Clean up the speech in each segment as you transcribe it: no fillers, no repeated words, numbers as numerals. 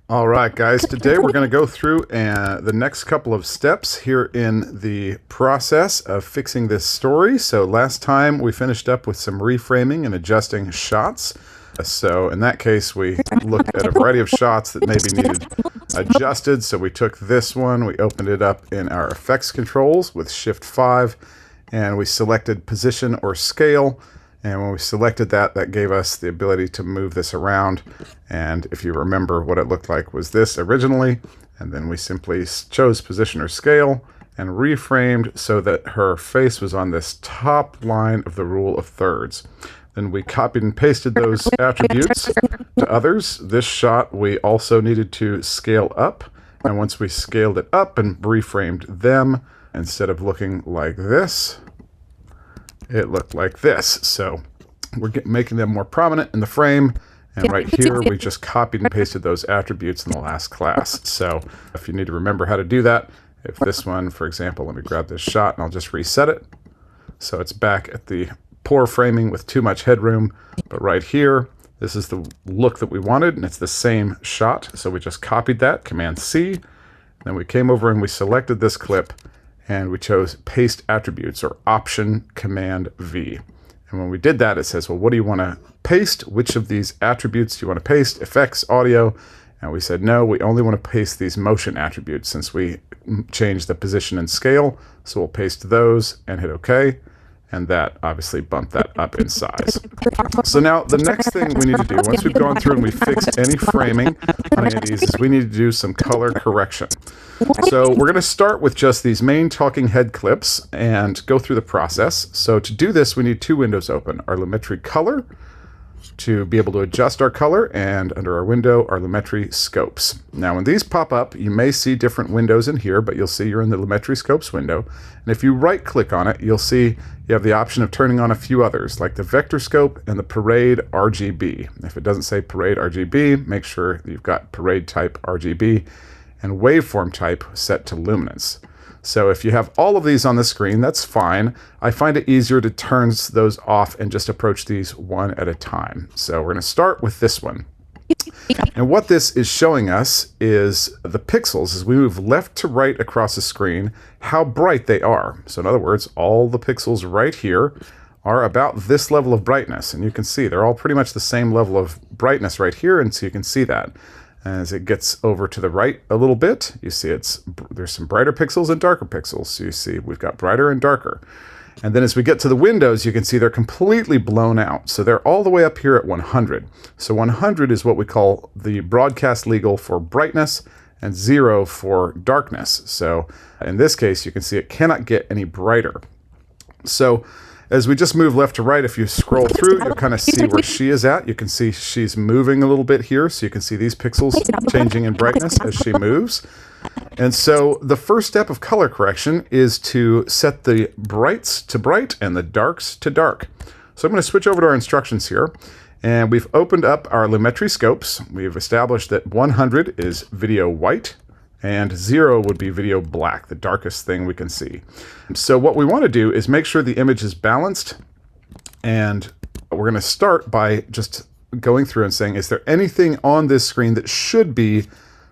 All right, guys, today we're going to go through the next couple of steps here in the process of fixing this story. So last time we finished up with some reframing and adjusting shots. So in that case, we looked at a variety of shots that maybe needed adjusted. So we took this one, we opened it up in our effects controls with Shift 5, and we selected position or scale. And when we selected that, that gave us the ability to move this around. And if you remember, what it looked like was this originally. And then we simply chose position or scale and reframed so that her face was on this top line of the rule of thirds. Then we copied and pasted those attributes to others. This shot we also needed to scale up. And once we scaled it up and reframed them, instead of looking like this, it looked like this. So we're making them more prominent in the frame. And right here, we just copied and pasted those attributes in the last class. So if you need to remember how to do that, if this one, for example, let me grab this shot and I'll just reset it. So it's back at the poor framing with too much headroom. But right here, this is the look that we wanted, and it's the same shot. So we just copied that, Command C. Then we came over and we selected this clip, and we chose Paste Attributes, or Option Command V. And when we did that, it says, well, what do you want to paste? Which of these attributes do you want to paste? Effects, audio. And we said, no, we only want to paste these motion attributes since we changed the position and scale. So we'll paste those and hit OK. And that obviously bumped that up in size. So now the next thing we need to do, once we've gone through and we've fixed any framing on any of these, is we need to do some color correction. So we're going to start with just these main talking head clips and go through the process. So to do this, we need two windows open. Our Lumetri Color to be able to adjust our color, and under our window, our Lumetri Scopes. Now when these pop up, you may see different windows in here, but you'll see you're in the Lumetri Scopes window. And if you right click on it, you'll see you have the option of turning on a few others, like the Vector Scope and the Parade RGB. If it doesn't say Parade RGB, make sure you've got Parade type RGB and Waveform type set to Luminance. So if you have all of these on the screen, that's fine. I find it easier to turn those off and just approach these one at a time. So we're going to start with this one. And what this is showing us is the pixels, as we move left to right across the screen, how bright they are. So in other words, all the pixels right here are about this level of brightness. And you can see they're all pretty much the same level of brightness right here. And so you can see that. As it gets over to the right a little bit, you see there's some brighter pixels and darker pixels. So you see we've got brighter and darker. And then as we get to the windows, you can see they're completely blown out. So they're all the way up here at 100. So 100 is what we call the broadcast legal for brightness, and 0 for darkness. So in this case, you can see it cannot get any brighter. So as we just move left to right, if you scroll through, you'll kind of see where she is at. You can see she's moving a little bit here. So you can see these pixels changing in brightness as she moves. And so the first step of color correction is to set the brights to bright and the darks to dark. So I'm going to switch over to our instructions here. And we've opened up our Lumetri Scopes. We've established that 100 is video white, and 0 would be video black, the darkest thing we can see. So what we want to do is make sure the image is balanced, and we're going to start by just going through and saying, is there anything on this screen that should be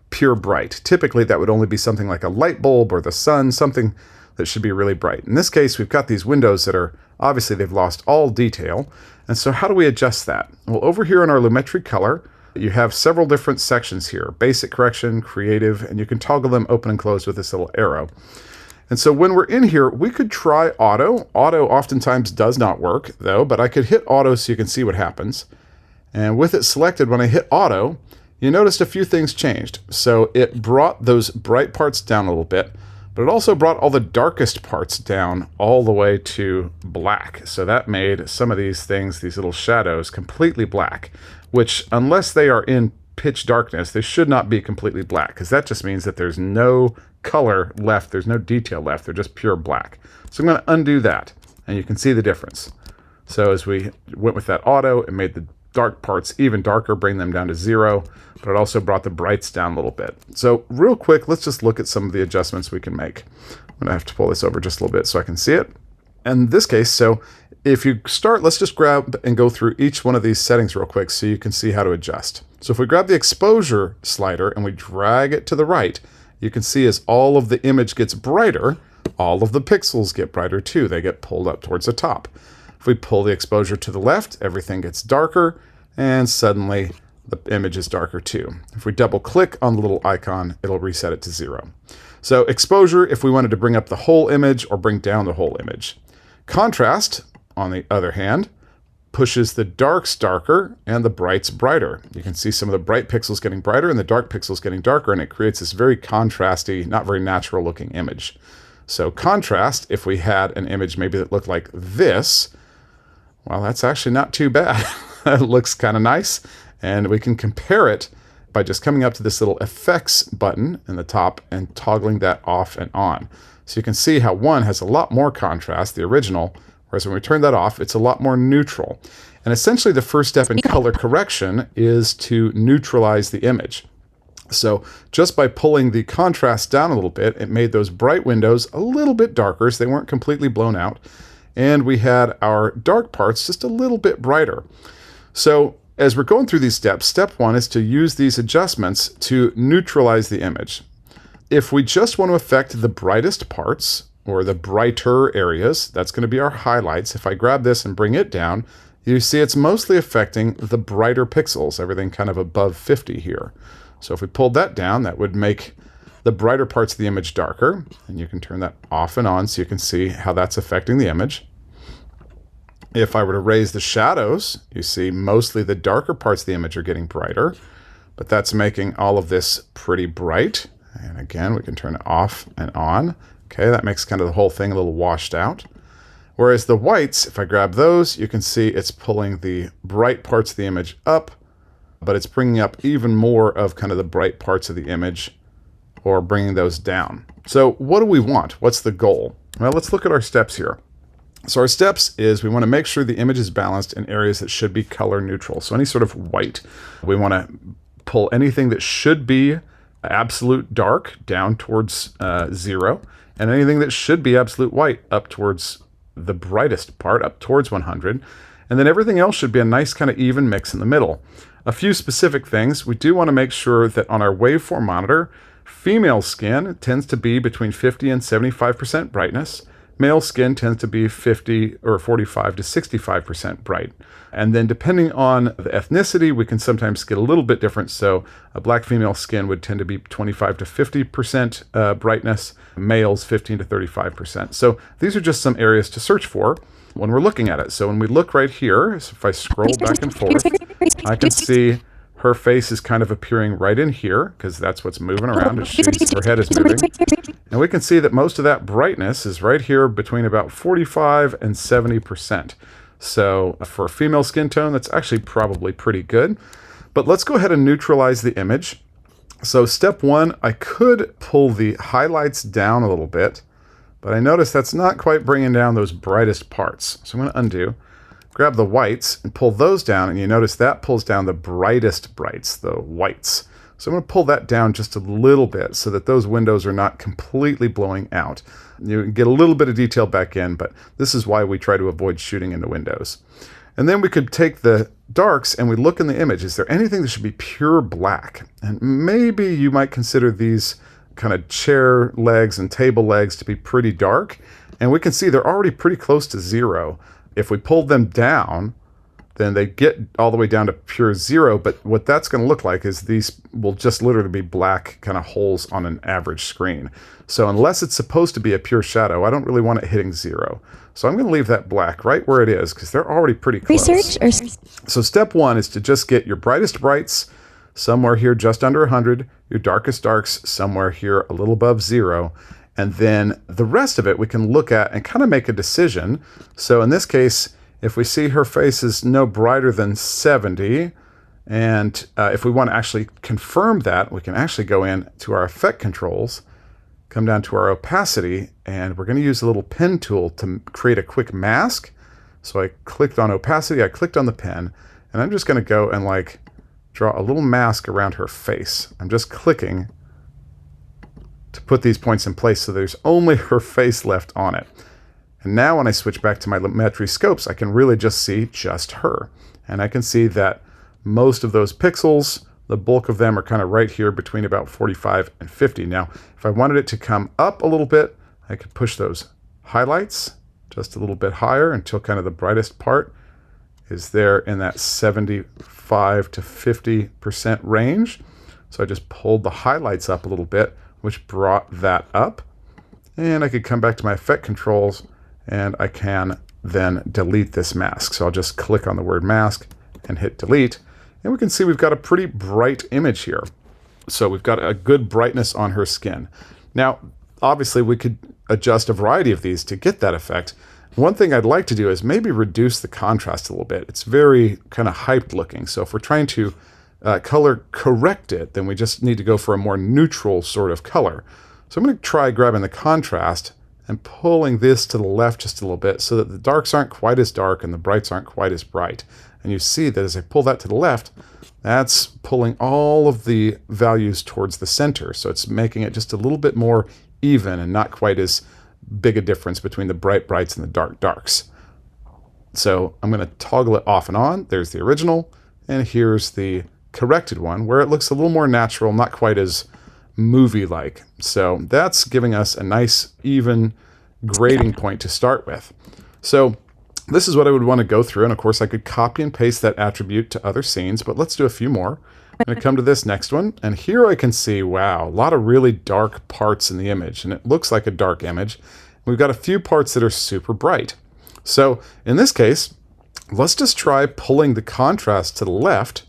pure bright? Typically that would only be something like a light bulb or the sun, something that should be really bright. In this case, we've got these windows that are, obviously they've lost all detail. And so how do we adjust that? Well, over here in our Lumetri Color, you have several different sections here: basic correction, creative, and you can toggle them open and close with this little arrow. And so when we're in here, we could try auto. Auto oftentimes does not work though, but I could hit auto so you can see what happens. And with it selected, when I hit auto, you noticed a few things changed. So it brought those bright parts down a little bit, but it also brought all the darkest parts down all the way to black. So that made some of these things, these little shadows, completely black, which unless they are in pitch darkness, they should not be completely black, because that just means that there's no color left, there's no detail left, they're just pure black. So I'm going to undo that, and you can see the difference. So as we went with that auto, it made the dark parts even darker, bring them down to 0, but it also brought the brights down a little bit. So real quick, let's just look at some of the adjustments we can make. I'm going to have to pull this over just a little bit so I can see it. In this case, so If you start, let's just grab and go through each one of these settings real quick so you can see how to adjust. So if we grab the exposure slider and we drag it to the right, you can see as all of the image gets brighter, all of the pixels get brighter too. They get pulled up towards the top. If we pull the exposure to the left, everything gets darker, and suddenly the image is darker too. If we double click on the little icon, it'll reset it to 0. So exposure, if we wanted to bring up the whole image or bring down the whole image. Contrast, on the other hand, pushes the darks darker and the brights brighter. You can see some of the bright pixels getting brighter and the dark pixels getting darker, and it creates this very contrasty, not very natural looking image. So contrast, if we had an image maybe that looked like this, well, that's actually not too bad. It looks kind of nice, and we can compare it by just coming up to this little effects button in the top and toggling that off and on. So you can see how one has a lot more contrast, the original, whereas when we turn that off, it's a lot more neutral. And essentially the first step in color correction is to neutralize the image. So just by pulling the contrast down a little bit, it made those bright windows a little bit darker so they weren't completely blown out. And we had our dark parts just a little bit brighter. So as we're going through these steps, step one is to use these adjustments to neutralize the image. If we just want to affect the brightest parts or the brighter areas, that's going to be our highlights. If I grab this and bring it down, you see it's mostly affecting the brighter pixels, everything kind of above 50 here. So if we pulled that down, that would make the brighter parts of the image darker. And you can turn that off and on so you can see how that's affecting the image. If I were to raise the shadows, you see mostly the darker parts of the image are getting brighter, but that's making all of this pretty bright. And again, we can turn it off and on. Okay, that makes kind of the whole thing a little washed out. Whereas the whites, if I grab those, you can see it's pulling the bright parts of the image up, but it's bringing up even more of kind of the bright parts of the image, or bringing those down. So what do we want? What's the goal? Well, let's look at our steps here. So our steps is we want to make sure the image is balanced in areas that should be color neutral. So any sort of white. We want to pull anything that should be absolute dark down towards 0, and anything that should be absolute white up towards the brightest part, up towards 100. And then everything else should be a nice kind of even mix in the middle. A few specific things. We do want to make sure that on our waveform monitor, female skin tends to be between 50 and 75% brightness. Male skin tends to be 50 or 45 to 65% bright. And then depending on the ethnicity, we can sometimes get a little bit different. So a black female skin would tend to be 25 to 50% brightness, males 15 to 35%. So these are just some areas to search for when we're looking at it. So when we look right here, so if I scroll back and forth, I can see her face is kind of appearing right in here because that's what's moving around as her head is moving. And we can see that most of that brightness is right here between about 45 and 70%. So for a female skin tone, that's actually probably pretty good. But let's go ahead and neutralize the image. So step one, I could pull the highlights down a little bit, but I notice that's not quite bringing down those brightest parts. So I'm going to undo. Grab the whites and pull those down, and you notice that pulls down the brightest brights, the whites. So I'm going to pull that down just a little bit so that those windows are not completely blowing out. You get a little bit of detail back in, but this is why we try to avoid shooting into windows. And then we could take the darks and we look in the image. Is there anything that should be pure black? And maybe you might consider these kind of chair legs and table legs to be pretty dark. And we can see they're already pretty close to 0. If we pulled them down, then they get all the way down to pure 0. But what that's going to look like is these will just literally be black kind of holes on an average screen. So unless it's supposed to be a pure shadow, I don't really want it hitting 0. So I'm going to leave that black right where it is because they're already pretty close. So step one is to just get your brightest brights somewhere here just under 100, your darkest darks somewhere here a little above 0. And then the rest of it we can look at and kind of make a decision. So in this case, if we see her face is no brighter than 70, and if we want to actually confirm that, we can actually go in to our effect controls, come down to our opacity, and we're going to use a little pen tool to create a quick mask. So I clicked on opacity, I clicked on the pen, and I'm just going to go and like draw a little mask around her face. I'm just clicking to put these points in place so there's only her face left on it. And now when I switch back to my Lumetri scopes, I can really just see just her. And I can see that most of those pixels, the bulk of them are kind of right here between about 45 and 50. Now, if I wanted it to come up a little bit, I could push those highlights just a little bit higher until kind of the brightest part is there in that 75 to 50% range. So I just pulled the highlights up a little bit, which brought that up. And I could come back to my effect controls and I can then delete this mask. So I'll just click on the word mask and hit delete. And we can see we've got a pretty bright image here. So we've got a good brightness on her skin. Now, obviously we could adjust a variety of these to get that effect. One thing I'd like to do is maybe reduce the contrast a little bit. It's very kind of hyped looking. So if we're trying to color correct it, then we just need to go for a more neutral sort of color. So I'm going to try grabbing the contrast and pulling this to the left just a little bit so that the darks aren't quite as dark and the brights aren't quite as bright. And you see that as I pull that to the left, that's pulling all of the values towards the center. So it's making it just a little bit more even and not quite as big a difference between the bright brights and the dark darks. So I'm going to toggle it off and on. There's the original, and here's the corrected one where it looks a little more natural, not quite as movie-like. So that's giving us a nice even grading point to start with. So this is what I would want to go through, and of course I could copy and paste that attribute to other scenes, but let's do a few more. I'm going to come to this next one, and here I can see, wow, a lot of really dark parts in the image, and it looks like a dark image. We've got a few parts that are super bright. So in this case, let's just try pulling the contrast to the left,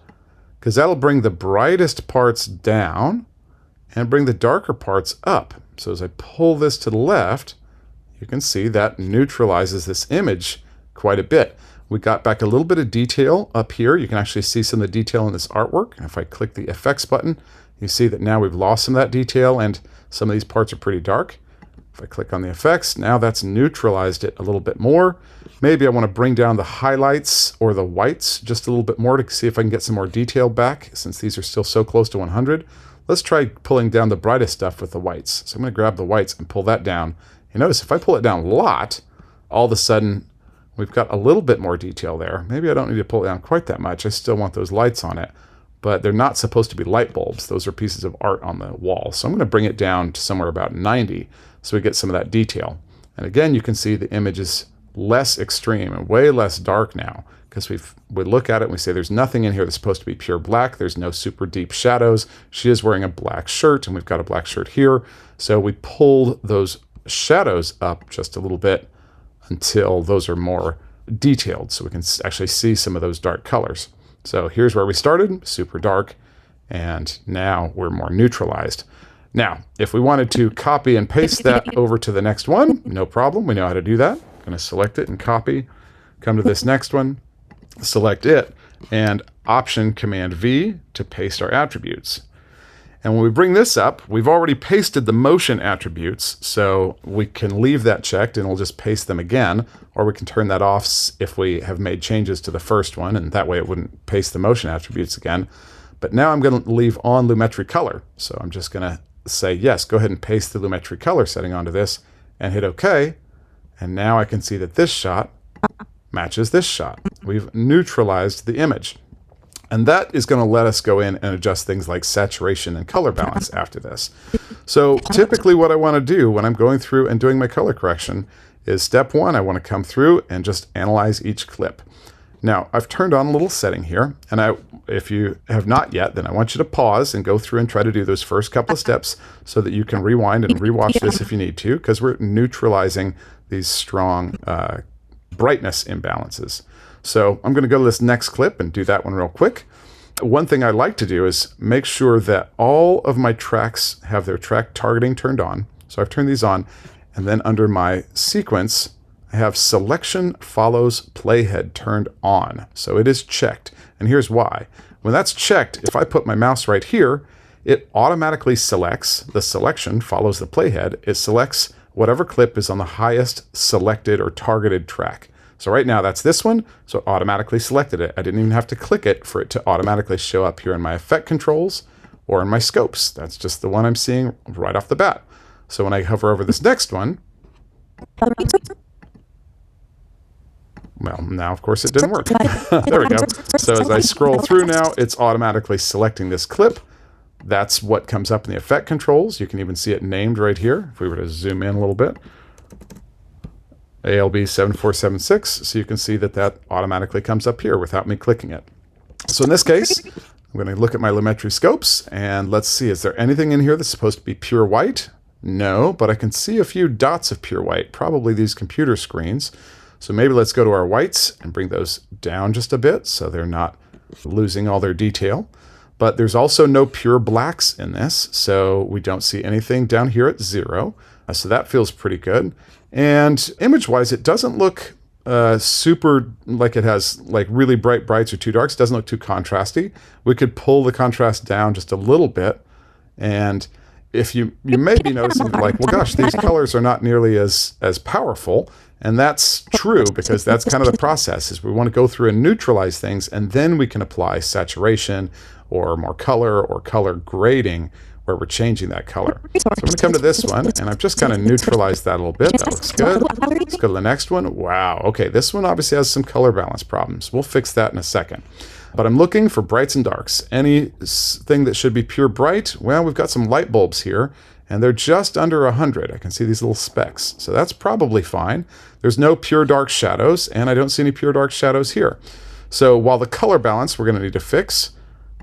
because that'll bring the brightest parts down and bring the darker parts up. So as I pull this to the left, you can see that neutralizes this image quite a bit. We got back a little bit of detail up here. You can actually see some of the detail in this artwork. And if I click the effects button, you see that now we've lost some of that detail and some of these parts are pretty dark. If I click on the effects, now that's neutralized it a little bit more. Maybe I want to bring down the highlights or the whites just a little bit more to see if I can get some more detail back, since these are still so close to 100. Let's try pulling down the brightest stuff with the whites. So I'm going to grab the whites and pull that down. You notice if I pull it down a lot, all of a sudden we've got a little bit more detail there. Maybe I don't need to pull it down quite that much. I still want those lights on it, but they're not supposed to be light bulbs. Those are pieces of art on the wall. So I'm going to bring it down to somewhere about 90 so we get some of that detail. And again, you can see the image is less extreme and way less dark now, because we look at it and we say there's nothing in here that's supposed to be pure black. There's no super deep shadows. She is wearing a black shirt, and we've got a black shirt here. So we pulled those shadows up just a little bit until those are more detailed, so we can actually see some of those dark colors. So here's where we started, super dark, and now we're more neutralized. Now, if we wanted to copy and paste that over to the next one, no problem. We know how to do that. I'm going to select it and copy, come to this next one, select it, and Option Command V to paste our attributes. And when we bring this up, we've already pasted the motion attributes, so we can leave that checked and we'll just paste them again, or we can turn that off if we have made changes to the first one, and that way it wouldn't paste the motion attributes again. But now I'm going to leave on Lumetri Color, so I'm just going to say, yes, go ahead and paste the Lumetri Color setting onto this and hit OK. And now I can see that this shot matches this shot. We've neutralized the image. And that is going to let us go in and adjust things like saturation and color balance after this. So typically what I want to do when I'm going through and doing my color correction is step one, I want to come through and just analyze each clip. Now, I've turned on a little setting here, and if you have not yet, then I want you to pause and go through and try to do those first couple of steps so that you can rewind and rewatch this if you need to, because we're neutralizing these strong brightness imbalances. So I'm going to go to this next clip and do that one real quick. One thing I like to do is make sure that all of my tracks have their track targeting turned on. So I've turned these on, and then under my sequence, I have selection follows playhead turned on. So it is checked. And here's why. When that's checked, if I put my mouse right here, it automatically selects, the selection follows the playhead. It selects whatever clip is on the highest selected or targeted track. So right now that's this one, so it automatically selected it. I didn't even have to click it for it to automatically show up here in my effect controls or in my scopes. That's just the one I'm seeing right off the bat. So when I hover over this next one, Well, now, of course, it didn't work. There we go. So as I scroll through now, it's automatically selecting this clip. That's what comes up in the effect controls. You can even see it named right here. If we were to zoom in a little bit. ALB 7476. So you can see that that automatically comes up here without me clicking it. So in this case, I'm going to look at my Lumetri scopes and let's see, is there anything in here that's supposed to be pure white? No, but I can see a few dots of pure white, probably these computer screens. So maybe let's go to our whites and bring those down just a bit so they're not losing all their detail. But there's also no pure blacks in this, so we don't see anything down here at 0. So that feels pretty good. And image-wise, it doesn't look super like it has like really bright brights or too darks. It doesn't look too contrasty. We could pull the contrast down just a little bit. And if you may be noticing like, well, gosh, these colors are not nearly as powerful. And that's true because that's kind of the process is we want to go through and neutralize things and then we can apply saturation or more color or color grading where we're changing that color. So I'm going to come to this one and I've just kind of neutralized that a little bit. That looks good. Let's go to the next one. Wow. Okay. This one obviously has some color balance problems. We'll fix that in a second. But I'm looking for brights and darks. Anything that should be pure bright, well, we've got some light bulbs here and they're just under 100. I can see these little specks. So that's probably fine. There's no pure dark shadows and I don't see any pure dark shadows here. So while the color balance we're going to need to fix,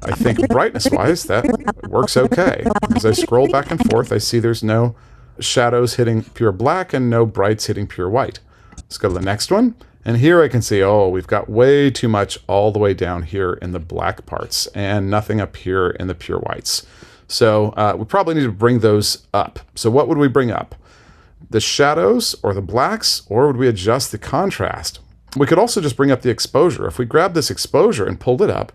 I think brightness-wise, that works okay. As I scroll back and forth, I see there's no shadows hitting pure black and no brights hitting pure white. Let's go to the next one. And here I can see, oh, we've got way too much all the way down here in the black parts and nothing up here in the pure whites. So we probably need to bring those up. So what would we bring up? The shadows or the blacks, or would we adjust the contrast? We could also just bring up the exposure. If we grab this exposure and pulled it up,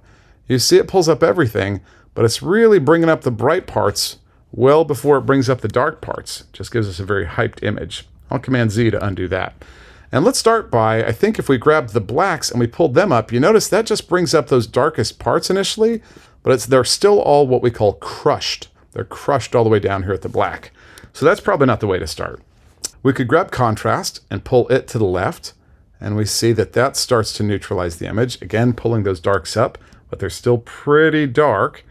you see it pulls up everything, but it's really bringing up the bright parts well before it brings up the dark parts. It just gives us a very hyped image. I'll Command Z to undo that. And let's start by, I think if we grabbed the blacks and we pulled them up, you notice that just brings up those darkest parts initially, but they're still all what we call crushed. They're crushed all the way down here at the black. So that's probably not the way to start. We could grab contrast and pull it to the left, and we see that that starts to neutralize the image. Again, pulling those darks up, but they're still pretty dark.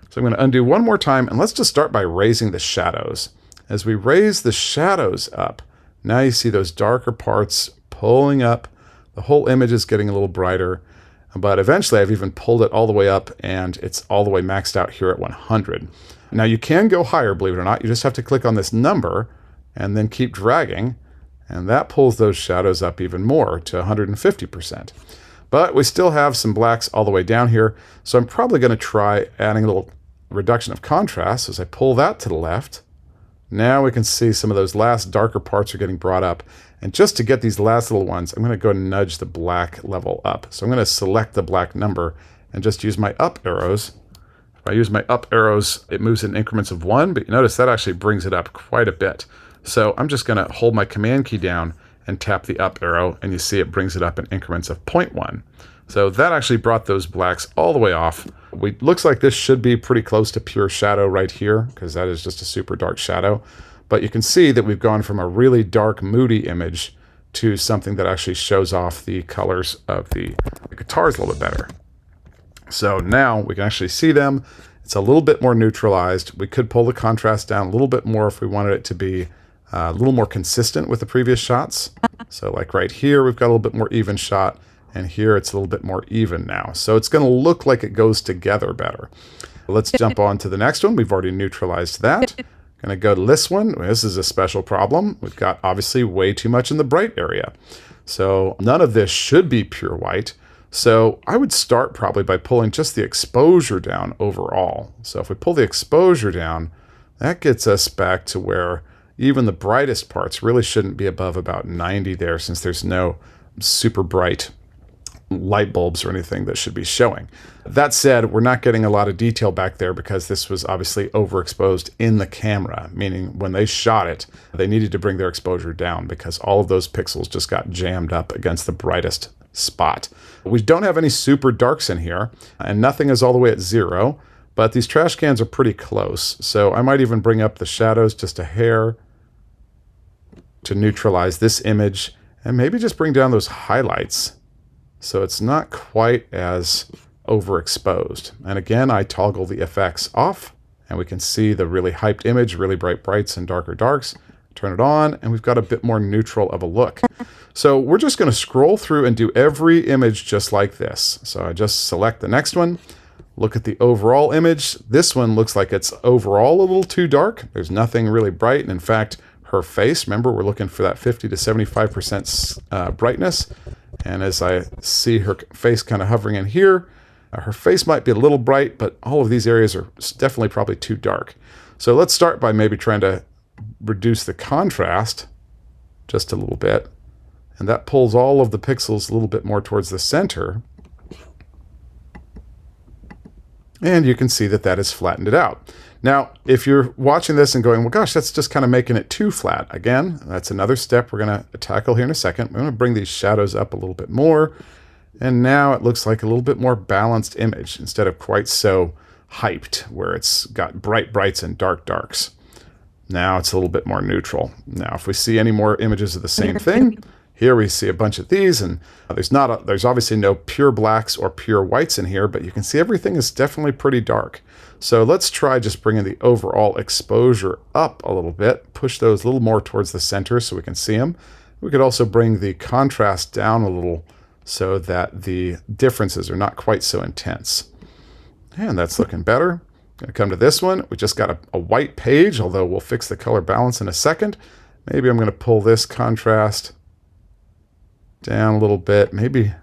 So I'm going to undo one more time, and let's just start by raising the shadows. As we raise the shadows up, now you see those darker parts pulling up. The whole image is getting a little brighter, but eventually I've even pulled it all the way up, and it's all the way maxed out here at 100. Now you can go higher, believe it or not. You just have to click on this number and then keep dragging, and that pulls those shadows up even more to 150%. But we still have some blacks all the way down here, so I'm probably going to try adding a little reduction of contrast. As I pull that to the left, now we can see some of those last darker parts are getting brought up. And just to get these last little ones, I'm going to go and nudge the black level up. So I'm going to select the black number and just use my up arrows. If I use my up arrows, it moves in increments of 1, but you notice that actually brings it up quite a bit. So I'm just going to hold my Command key down and tap the up arrow, and you see it brings it up in increments of 0.1. So that actually brought those blacks all the way off. Looks like this should be pretty close to pure shadow right here, because that is just a super dark shadow. But you can see that we've gone from a really dark, moody image to something that actually shows off the colors of the guitars a little bit better. So now we can actually see them. It's a little bit more neutralized. We could pull the contrast down a little bit more if we wanted it to be a little more consistent with the previous shots. So like right here, we've got a little bit more even shot, and here it's a little bit more even now. So it's going to look like it goes together better. Let's jump on to the next one. We've already neutralized that. Going to go to this one. This is a special problem. We've got obviously way too much in the bright area. So none of this should be pure white. So I would start probably by pulling just the exposure down overall. So if we pull the exposure down, that gets us back to where even the brightest parts really shouldn't be above about 90 there, since there's no super bright light bulbs or anything that should be showing. That said, we're not getting a lot of detail back there because this was obviously overexposed in the camera, meaning when they shot it, they needed to bring their exposure down because all of those pixels just got jammed up against the brightest spot. We don't have any super darks in here, and nothing is all the way at 0, but these trash cans are pretty close. So I might even bring up the shadows just a hair to neutralize this image, and maybe just bring down those highlights so it's not quite as overexposed. And again, I toggle the effects off, and we can see the really hyped image, really bright brights and darker darks. Turn it on, and we've got a bit more neutral of a look. So we're just going to scroll through and do every image just like this. So I just select the next one, look at the overall image. This one looks like it's overall a little too dark. There's nothing really bright. And in fact, her face, remember, we're looking for that 50 to 75% brightness. And as I see her face kind of hovering in here, her face might be a little bright, but all of these areas are definitely probably too dark. So let's start by maybe trying to reduce the contrast just a little bit. And that pulls all of the pixels a little bit more towards the center. And you can see that that has flattened it out. Now, if you're watching this and going, well, gosh, that's just kind of making it too flat. Again, that's another step we're going to tackle here in a second. We're going to bring these shadows up a little bit more. And now it looks like a little bit more balanced image instead of quite so hyped, where it's got bright brights and dark darks. Now it's a little bit more neutral. Now, if we see any more images of the same thing, here we see a bunch of these, and there's obviously no pure blacks or pure whites in here, but you can see everything is definitely pretty dark. So let's try just bringing the overall exposure up a little bit, push those a little more towards the center so we can see them. We could also bring the contrast down a little so that the differences are not quite so intense. And that's looking better. Going to come to this one. We just got a white page, although we'll fix the color balance in a second. Maybe I'm going to pull this contrast down a little bit, maybe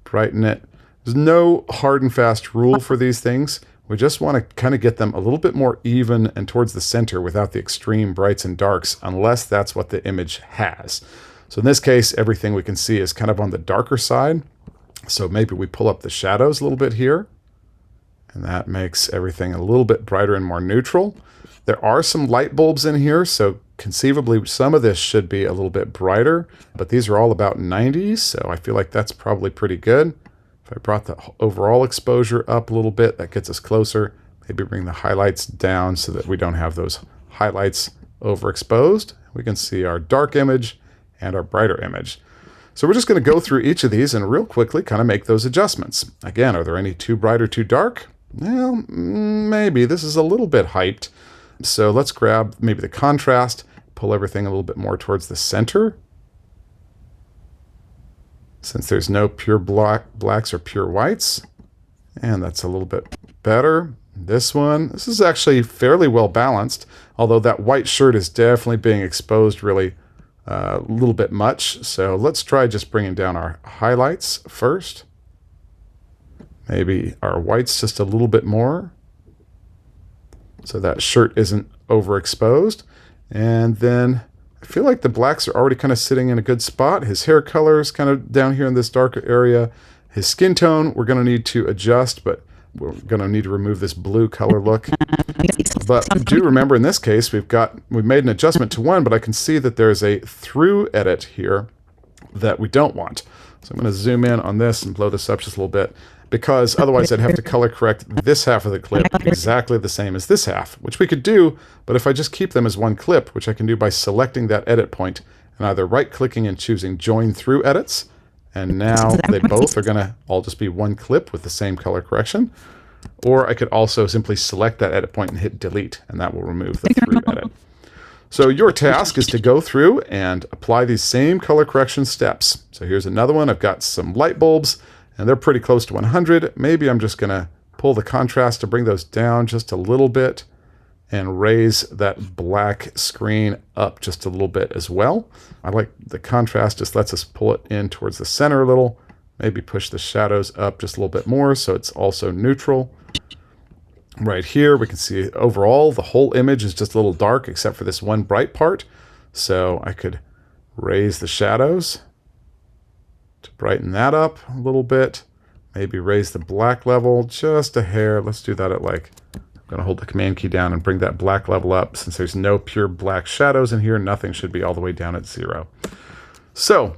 brighten it. There's no hard and fast rule for these things. We just want to kind of get them a little bit more even and towards the center without the extreme brights and darks, unless that's what the image has. So in this case, everything we can see is kind of on the darker side. So maybe we pull up the shadows a little bit here, and that makes everything a little bit brighter and more neutral. There are some light bulbs in here, so conceivably some of this should be a little bit brighter, but these are all about 90s, so I feel like that's probably pretty good. If I brought the overall exposure up a little bit, that gets us closer. Maybe bring the highlights down so that we don't have those highlights overexposed. We can see our dark image and our brighter image. So we're just going to go through each of these and real quickly kind of make those adjustments. Again, are there any too bright or too dark? Well, maybe. This is a little bit hyped. So let's grab maybe the contrast, pull everything a little bit more towards the center. Since there's no pure blacks or pure whites. And that's a little bit better. This is actually fairly well balanced, although that white shirt is definitely being exposed really a little bit much. So let's try just bringing down our highlights first. Maybe our whites just a little bit more, so that shirt isn't overexposed. And then I feel like the blacks are already kind of sitting in a good spot. His hair color is kind of down here in this darker area. His skin tone, we're going to need to adjust, but we're going to need to remove this blue color look. But do remember in this case, we've made an adjustment to one, but I can see that there's a through edit here that we don't want. So I'm going to zoom in on this and blow this up just a little bit, because otherwise I'd have to color correct this half of the clip exactly the same as this half, which we could do, but if I just keep them as one clip, which I can do by selecting that edit point and either right-clicking and choosing Join Through Edits, and now they both are going to all just be one clip with the same color correction, or I could also simply select that edit point and hit Delete, and that will remove the through edit. So your task is to go through and apply these same color correction steps. So here's another one. I've got some light bulbs, and they're pretty close to 100. Maybe I'm just going to pull the contrast to bring those down just a little bit and raise that black screen up just a little bit as well. I like the contrast, just lets us pull it in towards the center a little. Maybe push the shadows up just a little bit more so it's also neutral. Right here, we can see overall the whole image is just a little dark except for this one bright part. So I could raise the shadows to brighten that up a little bit. Maybe raise the black level just a hair. Let's do that at I'm going to hold the command key down and bring that black level up. Since there's no pure black shadows in here, nothing should be all the way down at 0. So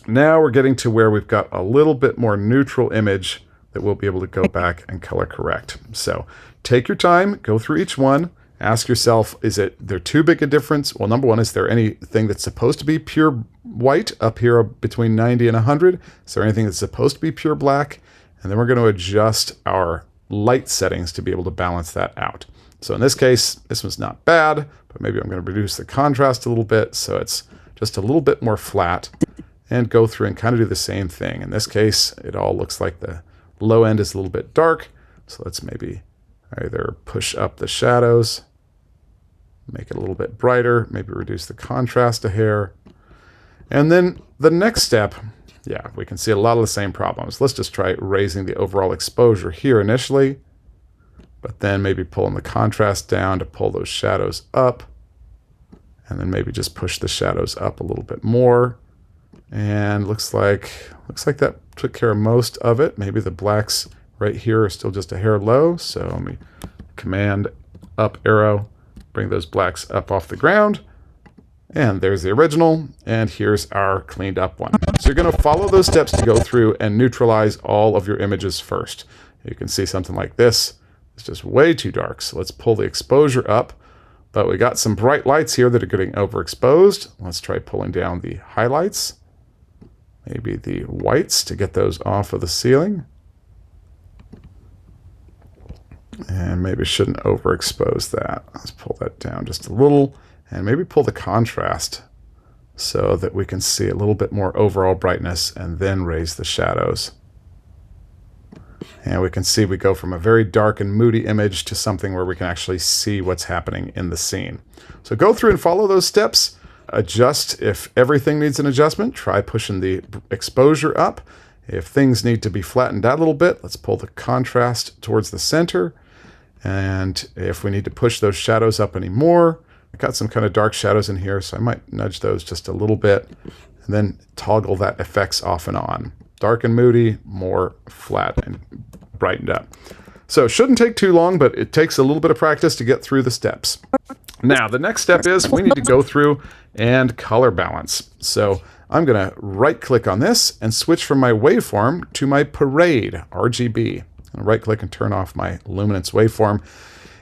now we're getting to where we've got a little bit more neutral image that we'll be able to go back and color correct. So take your time, go through each one, Ask yourself, is there too big a difference? Well, number one, is there anything that's supposed to be pure white up here between 90 and 100? Is there anything that's supposed to be pure black? And then we're going to adjust our light settings to be able to balance that out. So in this case, this one's not bad, but maybe I'm going to reduce the contrast a little bit so it's just a little bit more flat, and go through and kind of do the same thing. In this case, it all looks like the low end is a little bit dark. So let's maybe either push up the shadows, make it a little bit brighter, maybe reduce the contrast a hair. And then the next step, yeah, we can see a lot of the same problems. Let's just try raising the overall exposure here initially, but then maybe pulling the contrast down to pull those shadows up, and then maybe just push the shadows up a little bit more. And looks like that took care of most of it. Maybe the blacks right here are still just a hair low. So let me Command up arrow, bring those blacks up off the ground. And there's the original, and here's our cleaned up one. So you're going to follow those steps to go through and neutralize all of your images first. You can see something like this. It's just way too dark. So let's pull the exposure up. But we got some bright lights here that are getting overexposed. Let's try pulling down the highlights. Maybe the whites to get those off of the ceiling. And maybe shouldn't overexpose that. Let's pull that down just a little. And maybe pull the contrast so that we can see a little bit more overall brightness, and then raise the shadows. And we can see we go from a very dark and moody image to something where we can actually see what's happening in the scene. So go through and follow those steps. Adjust if everything needs an adjustment. Try pushing the exposure up. If things need to be flattened out a little bit, let's pull the contrast towards the center. And if we need to push those shadows up any more, I got some kind of dark shadows in here, so I might nudge those just a little bit, and then toggle that effects off and on. Dark and moody, more flat and brightened up. So it shouldn't take too long, but it takes a little bit of practice to get through the steps. Now, the next step is we need to go through and color balance. So I'm going to right-click on this and switch from my waveform to my Parade RGB. Right-click and turn off my luminance waveform.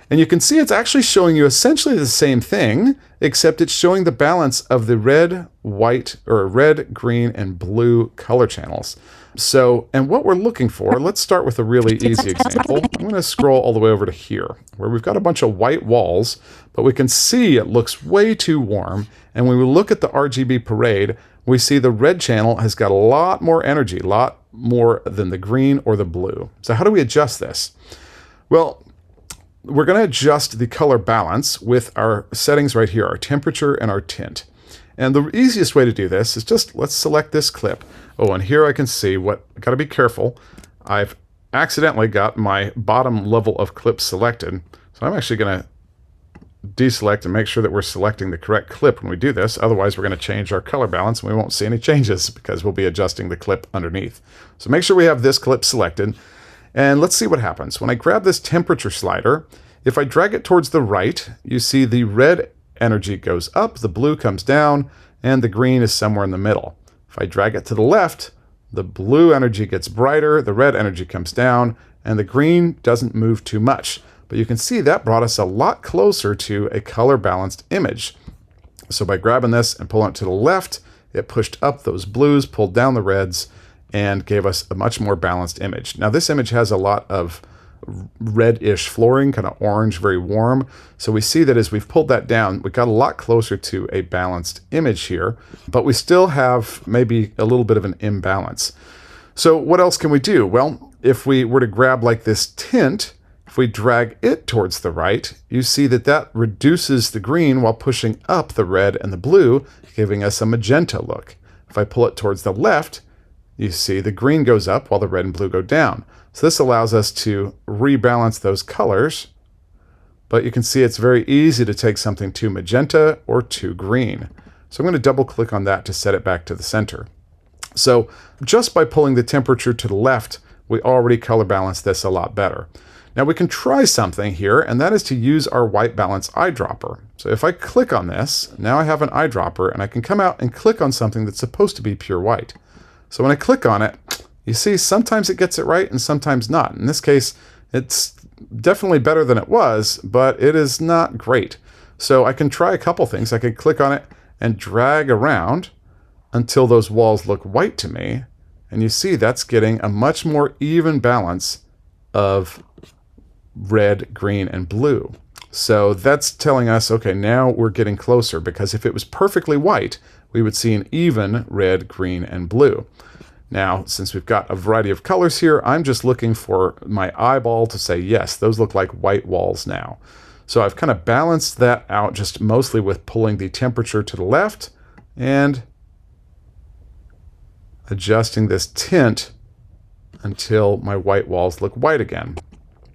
And you can see it's actually showing you essentially the same thing, except it's showing the balance of the red, white, or red, green, and blue color channels. So, and what we're looking for, let's start with a really easy example. I'm going to scroll all the way over to here, where we've got a bunch of white walls, but we can see it looks way too warm. And when we look at the RGB Parade, we see the red channel has got a lot more energy, a lot more than the green or the blue. So how do we adjust this? Well, we're going to adjust the color balance with our settings right here, our temperature and our tint. And the easiest way to do this is just, let's select this clip. Oh, and here I can see what, got to be careful. I've accidentally got my bottom level of clips selected. So I'm actually going to deselect and make sure that we're selecting the correct clip when we do this. Otherwise, we're going to change our color balance and we won't see any changes because we'll be adjusting the clip underneath. So make sure we have this clip selected. And let's see what happens. When I grab this temperature slider, if I drag it towards the right, you see the red energy goes up, the blue comes down, and the green is somewhere in the middle. If I drag it to the left, the blue energy gets brighter, the red energy comes down, and the green doesn't move too much. But you can see that brought us a lot closer to a color balanced image. So by grabbing this and pulling it to the left, it pushed up those blues, pulled down the reds, and gave us a much more balanced image. Now this image has a lot of reddish flooring, kind of orange, very warm. So we see that as we've pulled that down, we got a lot closer to a balanced image here, but we still have maybe a little bit of an imbalance. So what else can we do? Well, if we were to grab like this tint, if we drag it towards the right, you see that that reduces the green while pushing up the red and the blue, giving us a magenta look. If I pull it towards the left, you see the green goes up while the red and blue go down. So this allows us to rebalance those colors, but you can see it's very easy to take something too magenta or too green. So I'm going to double click on that to set it back to the center. So just by pulling the temperature to the left, we already color balance this a lot better. Now we can try something here, and that is to use our white balance eyedropper. So if I click on this, now I have an eyedropper, and I can come out and click on something that's supposed to be pure white. So when I click on it, you see sometimes it gets it right and sometimes not. In this case, It's definitely better than it was, but it is not great. So I can try a couple things. I could click on it and drag around until those walls look white to me. And you see that's getting a much more even balance of red, green, and blue. So that's telling us, okay, now we're getting closer, because if it was perfectly white, we would see an even red, green, and blue. Now, since we've got a variety of colors here, I'm just looking for my eyeball to say, yes, those look like white walls now. So I've kind of balanced that out just mostly with pulling the temperature to the left and adjusting this tint until my white walls look white again.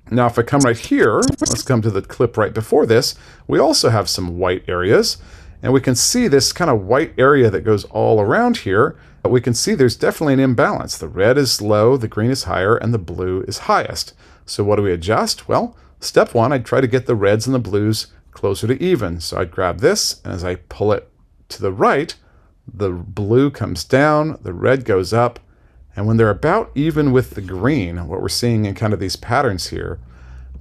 Now, if I come right here, let's come to the clip right before this, we also have some white areas, and we can see this kind of white area that goes all around here. But we can see there's definitely an imbalance. The red is low, the green is higher, and the blue is highest. So what do we adjust? Well, step one, I'd try to get the reds and the blues closer to even. So I'd grab this, and as I pull it to the right, the blue comes down, the red goes up, and when they're about even with the green, what we're seeing in kind of these patterns here,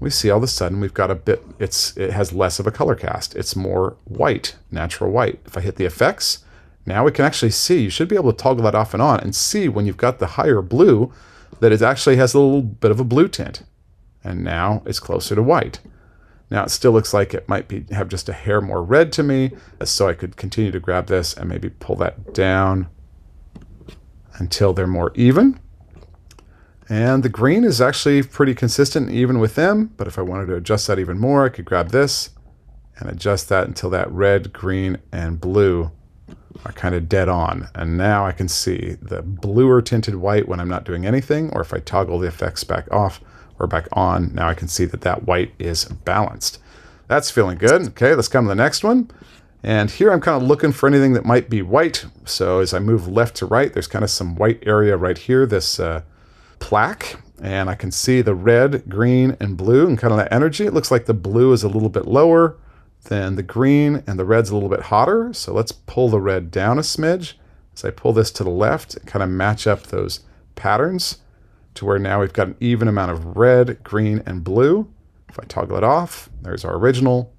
we see all of a sudden we've got a bit, it has less of a color cast. It's more white, natural white. If I hit the effects, now we can actually see, you should be able to toggle that off and on and see when you've got the higher blue that it actually has a little bit of a blue tint. And now it's closer to white. Now it still looks like it might have just a hair more red to me, so I could continue to grab this and maybe pull that down until they're more even. And the green is actually pretty consistent even with them, but if I wanted to adjust that even more, I could grab this and adjust that until that red, green, and blue are kind of dead on. And now I can see the bluer tinted white when I'm not doing anything, or if I toggle the effects back off or back on, now I can see that that white is balanced. That's feeling good. Okay, let's come to the next one. And here I'm kind of looking for anything that might be white. So as I move left to right, there's kind of some white area right here, this plaque. And I can see the red, green, and blue and kind of that energy. It looks like the blue is a little bit lower than the green, and the red's a little bit hotter. So let's pull the red down a smidge. As I pull this to the left, kind of match up those patterns to where now we've got an even amount of red, green, and blue. If I toggle it off, there's our original,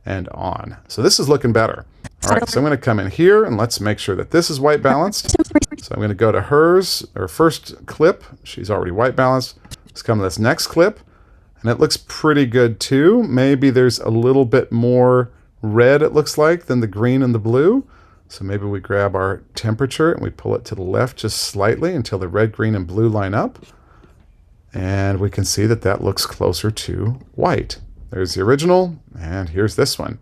and on. So this is looking better. All right, so I'm going to come in here and let's make sure that this is white balanced. So I'm going to go to hers, her first clip. She's already white balanced. Let's come to this next clip. And it looks pretty good too. Maybe there's a little bit more red, it looks like, than the green and the blue. So maybe we grab our temperature and we pull it to the left just slightly until the red, green, and blue line up. And we can see that that looks closer to white. There's the original, and here's this one.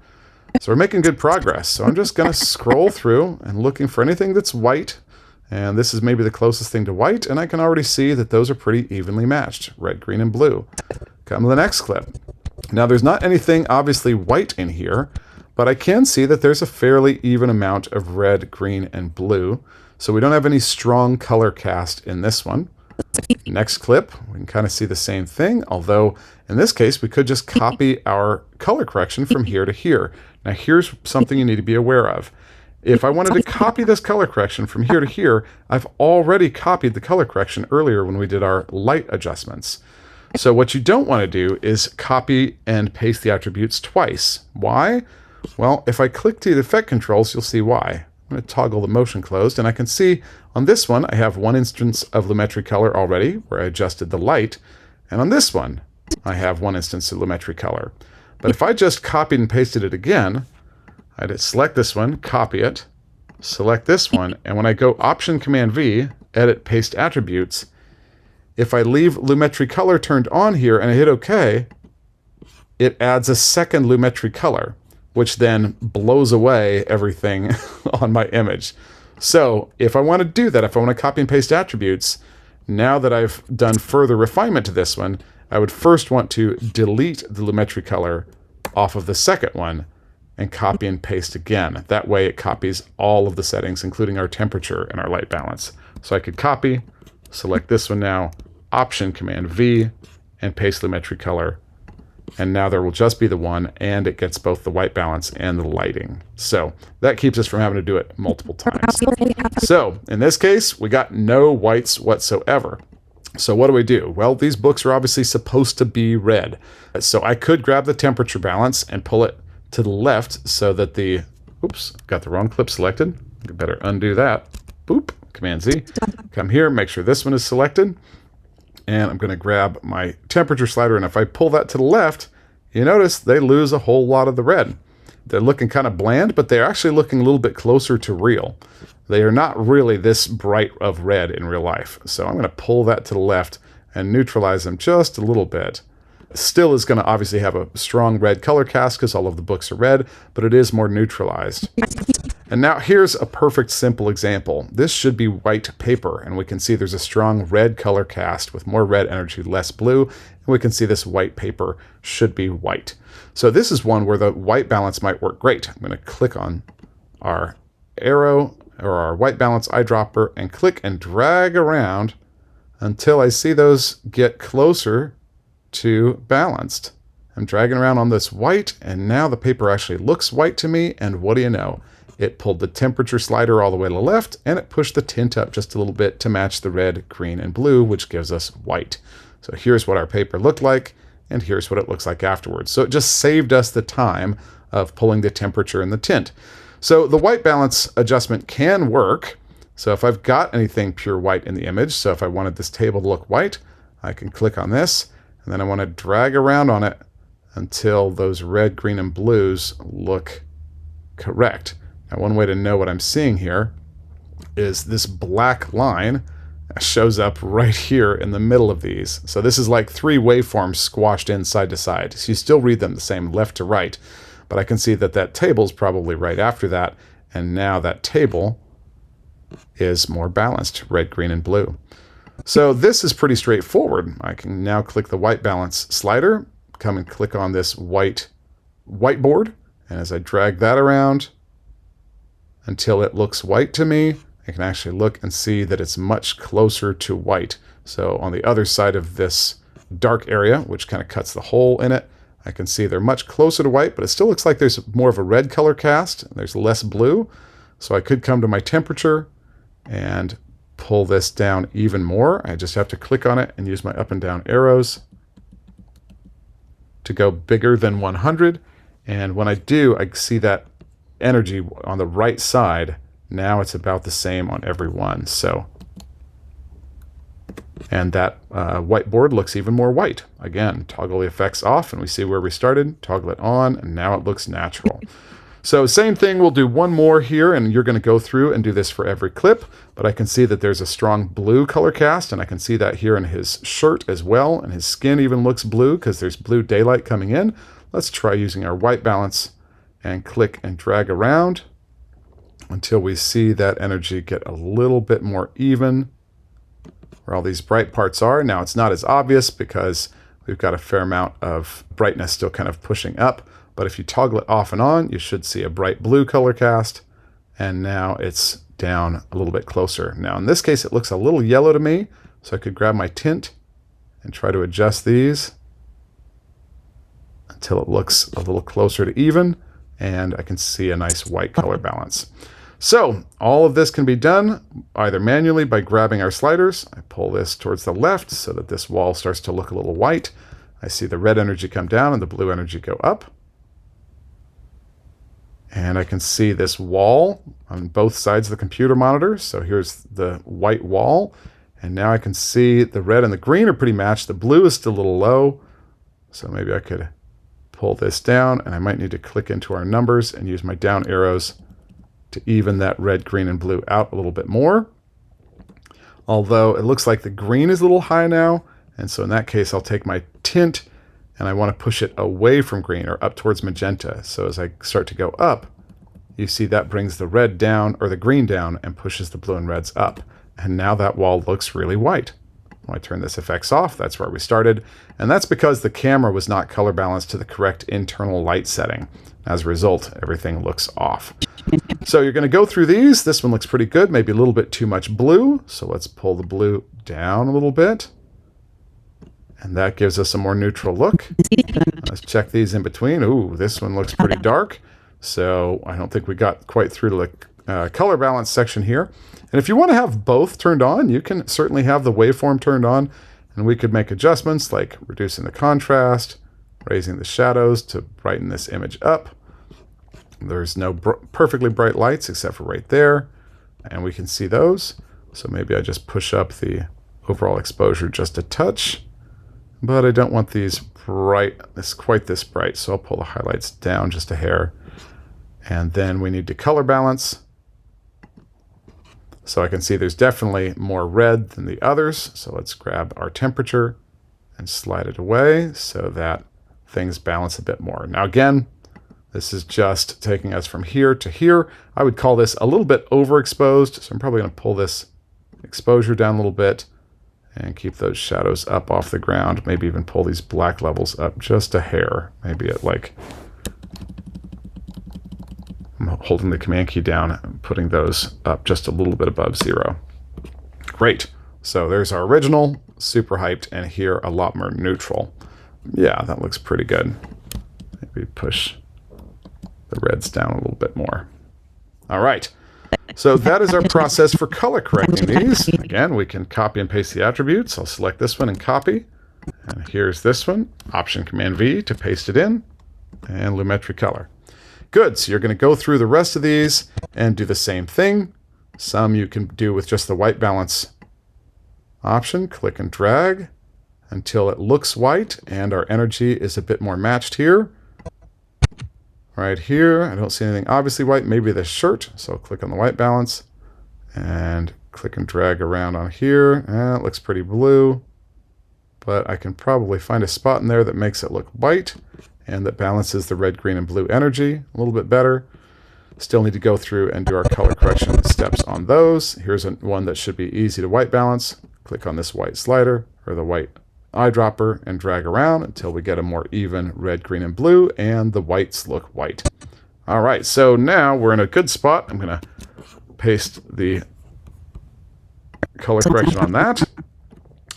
So we're making good progress. So I'm just going to scroll through and looking for anything that's white. And this is maybe the closest thing to white, and I can already see that those are pretty evenly matched, red, green, and blue. Come to the next clip. Now there's not anything obviously white in here, but I can see that there's a fairly even amount of red, green, and blue. So we don't have any strong color cast in this one. Next clip, we can kind of see the same thing, although in this case we could just copy our color correction from here to here. Now here's something you need to be aware of. If I wanted to copy this color correction from here to here, I've already copied the color correction earlier when we did our light adjustments. So what you don't want to do is copy and paste the attributes twice. Why? Well, if I click to the effect controls, you'll see why. I'm going to toggle the motion closed, and I can see on this one I have one instance of Lumetri Color already, where I adjusted the light, and on this one I have one instance of Lumetri Color. But if I just copied and pasted it again, I'd select this one, copy it, select this one, and when I go Option Command V, Edit Paste Attributes, if I leave Lumetri Color turned on here and I hit OK, it adds a second Lumetri Color, which then blows away everything on my image. So if I want to do that, if I want to copy and paste attributes, now that I've done further refinement to this one, I would first want to delete the Lumetri Color off of the second one and copy and paste again. That way it copies all of the settings, including our temperature and our light balance. So I could copy, select this one now, Option Command V, and paste Lumetri Color. And now there will just be the one, and it gets both the white balance and the lighting. So that keeps us from having to do it multiple times. So in this case, we got no whites whatsoever. So what do? Well, these books are obviously supposed to be red. So I could grab the temperature balance and pull it to the left so that the, oops, got the wrong clip selected. I better undo that. Boop, Command Z. Come here, make sure this one is selected. And I'm going to grab my temperature slider. And if I pull that to the left, you notice they lose a whole lot of the red. They're looking kind of bland, but they're actually looking a little bit closer to real. They are not really this bright of red in real life. So I'm going to pull that to the left and neutralize them just a little bit. Still is going to obviously have a strong red color cast because all of the books are red, but it is more neutralized. And now here's a perfect simple example. This should be white paper, and we can see there's a strong red color cast with more red energy, less blue, and we can see this white paper should be white. So this is one where the white balance might work great. I'm going to click on our arrow or our white balance eyedropper and click and drag around until I see those get closer to balanced. I'm dragging around on this white, and now the paper actually looks white to me, and what do you know? It pulled the temperature slider all the way to the left, and it pushed the tint up just a little bit to match the red, green, and blue, which gives us white. So here's what our paper looked like, and here's what it looks like afterwards. So it just saved us the time of pulling the temperature and the tint. So the white balance adjustment can work. So if I've got anything pure white in the image, so if I wanted this table to look white, I can click on this, and then I want to drag around on it until those red, green, and blues look correct. Now, one way to know what I'm seeing here is this black line shows up right here in the middle of these. So this is like 3 waveforms squashed in side to side. So you still read them the same left to right, but I can see that that table is probably right after that, and now that table is more balanced, red, green, and blue. So this is pretty straightforward. I can now click the white balance slider, come and click on this whiteboard, and as I drag that around until it looks white to me, I can actually look and see that it's much closer to white. So on the other side of this dark area, which kind of cuts the hole in it, I can see they're much closer to white, but it still looks like there's more of a red color cast. There's less blue. So I could come to my temperature and pull this down even more. I just have to click on it and use my up and down arrows to go bigger than 100. And when I do, I see that energy on the right side. Now it's about the same on every one. So, and that whiteboard looks even more white. Again, toggle the effects off and we see where we started, toggle it on, and now it looks natural. So same thing, we'll do one more here, and you're going to go through and do this for every clip, but I can see that there's a strong blue color cast, and I can see that here in his shirt as well, and his skin even looks blue because there's blue daylight coming in. Let's try using our white balance and click and drag around until we see that energy get a little bit more even where all these bright parts are. Now it's not as obvious because we've got a fair amount of brightness still kind of pushing up, but if you toggle it off and on, you should see a bright blue color cast, and now it's down a little bit closer. Now in this case, it looks a little yellow to me, so I could grab my tint and try to adjust these until it looks a little closer to even, and I can see a nice white color balance. So all of this can be done either manually by grabbing our sliders. I pull this towards the left so that this wall starts to look a little white. I see the red energy come down and the blue energy go up. And I can see this wall on both sides of the computer monitor. So here's the white wall. And now I can see the red and the green are pretty matched. The blue is still a little low. So maybe I could pull this down, and I might need to click into our numbers and use my down arrows to even that red, green, and blue out a little bit more. Although it looks like the green is a little high now. And so in that case, I'll take my tint and I want to push it away from green or up towards magenta. So as I start to go up, you see that brings the red down or the green down and pushes the blue and reds up. And now that wall looks really white. When I turn this effects off, that's where we started. And that's because the camera was not color balanced to the correct internal light setting. As a result, everything looks off. So you're going to go through these. This one looks pretty good, maybe a little bit too much blue. So let's pull the blue down a little bit. And that gives us a more neutral look. Let's check these in between. Ooh, this one looks pretty dark. So I don't think we got quite through to the color balance section here. And if you want to have both turned on, you can certainly have the waveform turned on, and we could make adjustments like reducing the contrast, raising the shadows to brighten this image up. There's no perfectly bright lights except for right there, and we can see those. So maybe I just push up the overall exposure just a touch, but I don't want these quite this bright, so I'll pull the highlights down just a hair. And then we need to color balance. So I can see there's definitely more red than the others. So let's grab our temperature and slide it away so that things balance a bit more. Now again, this is just taking us from here to here. I would call this a little bit overexposed, so I'm probably going to pull this exposure down a little bit and keep those shadows up off the ground. Maybe even pull these black levels up just a hair. Maybe at like, I'm holding the command key down and putting those up just a little bit above 0. Great. So there's our original, super hyped, and here a lot more neutral. Yeah, that looks pretty good. Maybe push the reds down a little bit more. All right. So that is our process for color correcting these. Again, we can copy and paste the attributes. I'll select this one and copy. And here's this one. Option Command V to paste it in. And Lumetri Color. Good. So you're going to go through the rest of these and do the same thing. Some you can do with just the white balance option. Click and drag until it looks white and our energy is a bit more matched here. Right here, I don't see anything obviously white, maybe the shirt. So I'll click on the white balance and click and drag around on here. It looks pretty blue, but I can probably find a spot in there that makes it look white and that balances the red, green, and blue energy a little bit better. Still need to go through and do our color correction steps on those. Here's one that should be easy to white balance. Click on this white slider or the white eyedropper and drag around until we get a more even red, green, and blue, and the whites look white. All right, so now we're in a good spot. I'm going to paste the color correction on that.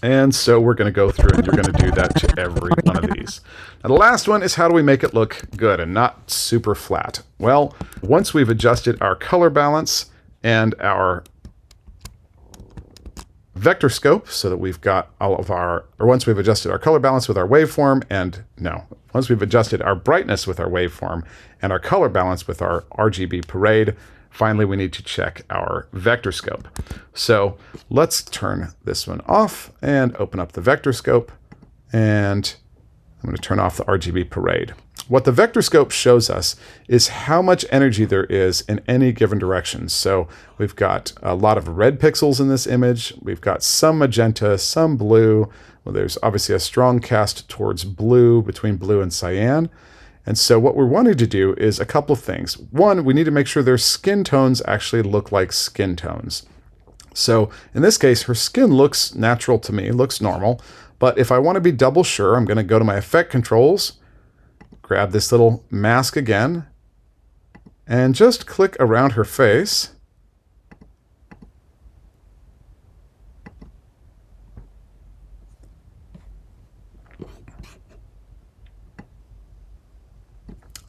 And so we're going to go through and you're going to do that to every one of these. Now the last one is how do we make it look good and not super flat? Well, once we've adjusted our color balance and our vector scope so that we've got all of our, or once we've adjusted our color balance with our waveform once we've adjusted our brightness with our waveform and our color balance with our RGB parade, finally we need to check our vector scope. So let's turn this one off and open up the vector scope, and I'm going to turn off the RGB parade. What the vector scope shows us is how much energy there is in any given direction. So we've got a lot of red pixels in this image. We've got some magenta, some blue. Well, there's obviously a strong cast towards blue, between blue and cyan. And so what we're wanting to do is a couple of things. One, we need to make sure their skin tones actually look like skin tones. So in this case, her skin looks natural to me, looks normal. But if I want to be double sure, I'm going to go to my effect controls, grab this little mask again, and just click around her face.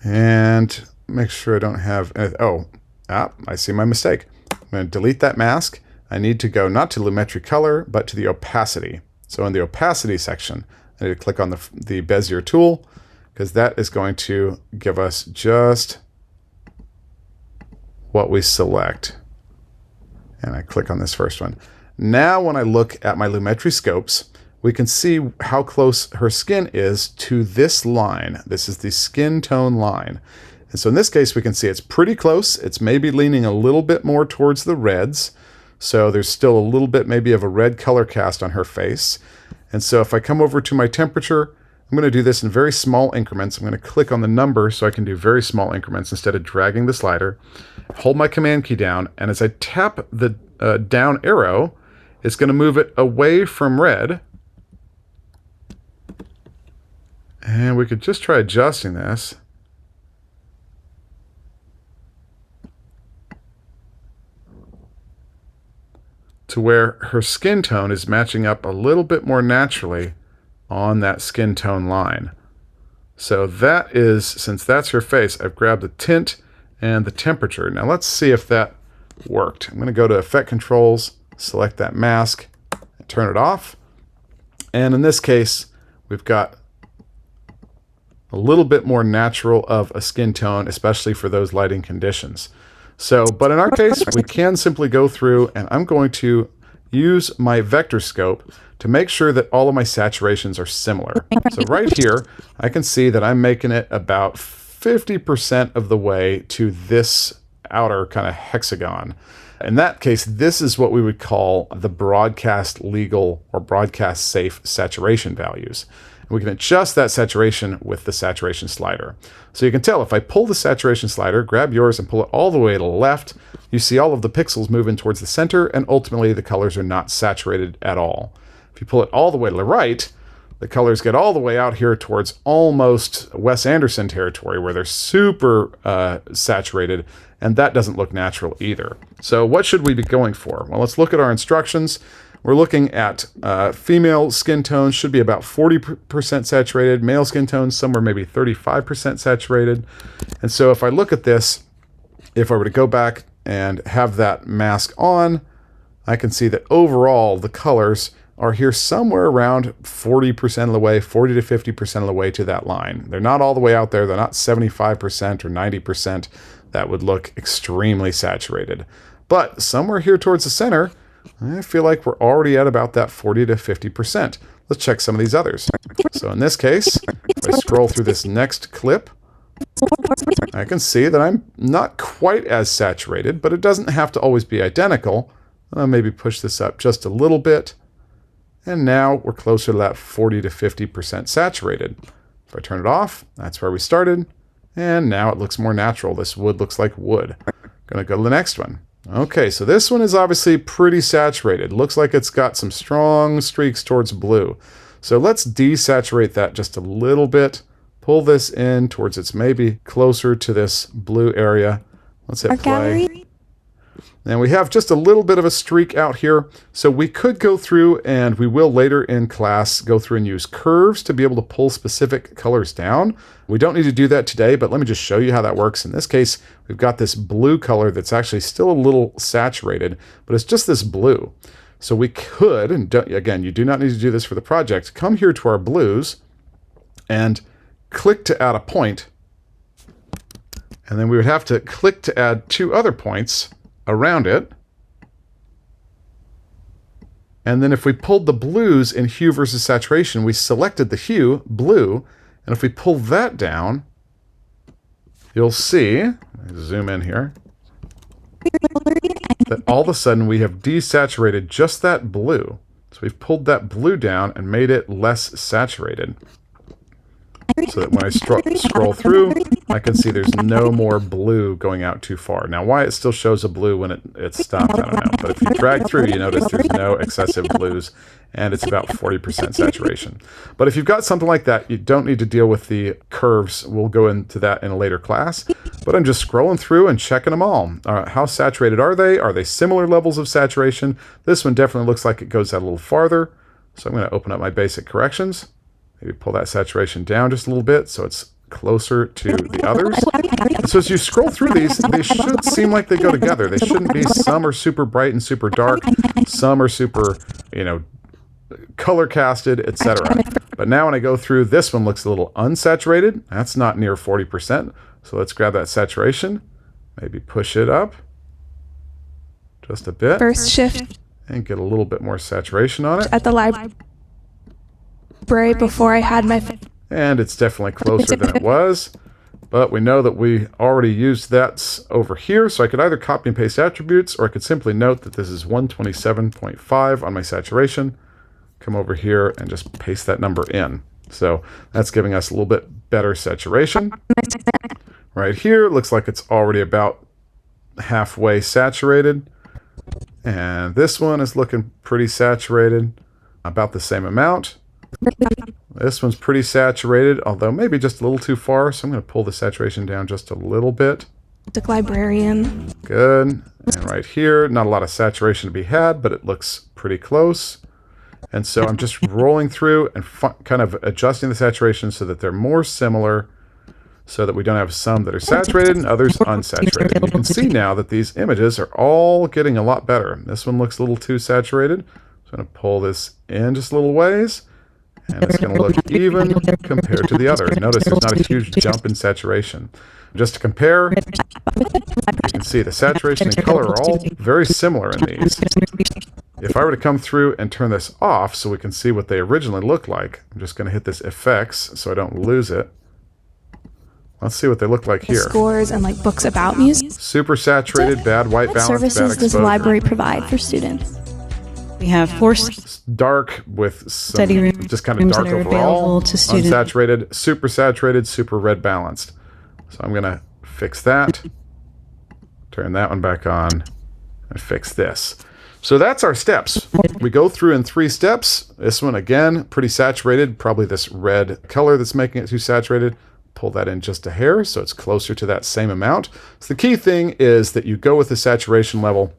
And make sure I don't have, I see my mistake. I'm going to delete that mask. I need to go not to Lumetri Color, but to the opacity. So in the opacity section, I need to click on the Bezier tool, because that is going to give us just what we select. And I click on this first one. Now when I look at my Lumetri scopes, we can see how close her skin is to this line. This is the skin tone line. And so in this case, we can see it's pretty close. It's maybe leaning a little bit more towards the reds. So there's still a little bit maybe of a red color cast on her face. And so if I come over to my temperature, I'm going to do this in very small increments. I'm going to click on the number so I can do very small increments instead of dragging the slider. Hold my command key down, and as I tap the down arrow, it's going to move it away from red. And we could just try adjusting this. To where her skin tone is matching up a little bit more naturally on that skin tone line. So that is, since that's her face, I've grabbed the tint and the temperature. Now let's see if that worked. I'm going to go to Effect Controls, select that mask, and turn it off. And in this case, we've got a little bit more natural of a skin tone, especially for those lighting conditions. So, but in our case, we can simply go through, and I'm going to use my vector scope to make sure that all of my saturations are similar. So right here, I can see that I'm making it about 50% of the way to this outer kind of hexagon. In that case, this is what we would call the broadcast legal or broadcast safe saturation values. We can adjust that saturation with the saturation slider. So you can tell if I pull the saturation slider, grab yours and pull it all the way to the left, you see all of the pixels moving towards the center, and ultimately the colors are not saturated at all. If you pull it all the way to the right, the colors get all the way out here towards almost Wes Anderson territory where they're super saturated, and that doesn't look natural either. So what should we be going for? Well, let's look at our instructions. We're looking at female skin tones should be about 40% saturated, male skin tones somewhere maybe 35% saturated. And so if I look at this, if I were to go back and have that mask on, I can see that overall the colors are here somewhere around 40% of the way, 40 to 50% of the way to that line. They're not all the way out there. They're not 75% or 90%. That would look extremely saturated. But somewhere here towards the center, I feel like we're already at about that 40 to 50%. Let's check some of these others. So in this case, if I scroll through this next clip, I can see that I'm not quite as saturated, but it doesn't have to always be identical. I'll maybe push this up just a little bit. And now we're closer to that 40 to 50% saturated. If I turn it off, that's where we started. And now it looks more natural. This wood looks like wood. Gonna go to the next one. Okay, so this one is obviously pretty saturated. Looks like it's got some strong streaks towards blue. So let's desaturate that just a little bit. Pull this in towards it's maybe closer to this blue area. Let's hit play. And we have just a little bit of a streak out here. So we could go through, and we will later in class go through and use curves to be able to pull specific colors down. We don't need to do that today, but let me just show you how that works. In this case, we've got this blue color that's actually still a little saturated, but it's just this blue. So we could, and again, you do not need to do this for the project, come here to our blues and click to add a point. And then we would have to click to add two other points around it. And then if we pulled the blues in hue versus saturation, we selected the hue, blue, and if we pull that down, you'll see, let me zoom in here, that all of a sudden we have desaturated just that blue. So we've pulled that blue down and made it less saturated. So that when I scroll through, I can see there's no more blue going out too far. Now, why it still shows a blue when it stopped, I don't know. But if you drag through, you notice there's no excessive blues, and it's about 40% saturation. But if you've got something like that, you don't need to deal with the curves. We'll go into that in a later class. But I'm just scrolling through and checking them all. How saturated are they? Are they similar levels of saturation? This one definitely looks like it goes out a little farther. So I'm going to open up my basic corrections. Maybe pull that saturation down just a little bit so it's closer to the others. So as you scroll through these, they should seem like they go together. They shouldn't be some are super bright and super dark, some are super, color casted, etc. But now when I go through, this one looks a little unsaturated. That's not near 40%. So let's grab that saturation, maybe push it up just a bit. First shift. And get a little bit more saturation on it. At the library before I had my... And it's definitely closer than it was. But we know that we already used that over here. So I could either copy and paste attributes, or I could simply note that this is 127.5 on my saturation. Come over here and just paste that number in. So that's giving us a little bit better saturation. Right here, it looks like it's already about halfway saturated. And this one is looking pretty saturated, about the same amount. This one's pretty saturated, although maybe just a little too far. So I'm going to pull the saturation down just a little bit. The librarian. Good. And right here, not a lot of saturation to be had, but it looks pretty close. And so I'm just rolling through and kind of adjusting the saturation so that they're more similar. so that we don't have some that are saturated and others unsaturated. And you can see now that these images are all getting a lot better. This one looks a little too saturated. So I'm going to pull this in just a little ways, and it's going to look even compared to the other. Notice there's not a huge jump in saturation. Just to compare, you can see the saturation and color are all very similar in these. If I were to come through and turn this off so we can see what they originally look like, I'm just going to hit this effects so I don't lose it. Let's see what they look like here. Scores and like books about music. Super saturated, bad white What balance, bad services does the exposure. library provide for students? We have 4 Dark with some study rooms just kind of dark that are overall, available to students. unsaturated, super red balanced. So I'm going to fix that, turn that one back on, and fix this. So that's our steps. We go through in 3 steps. This one, again, pretty saturated, probably this red color that's making it too saturated. Pull that in just a hair so it's closer to that same amount. So the key thing is that you go with the saturation level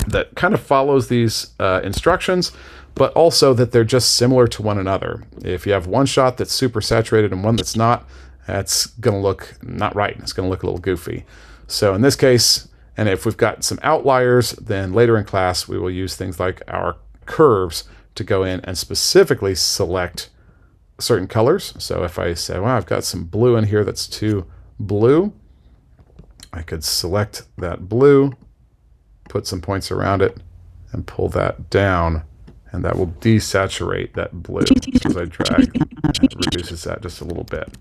that kind of follows these instructions, but also that they're just similar to one another. If you have one shot that's super saturated and one that's not, that's going to look not right. It's going to look a little goofy. So in this case, and if we've got some outliers, then later in class we will use things like our curves to go in and specifically select certain colors. So if I say, well, I've got some blue in here that's too blue, I could select that blue, put some points around it, and pull that down, and that will desaturate that blue. So as I drag, it reduces that just a little bit.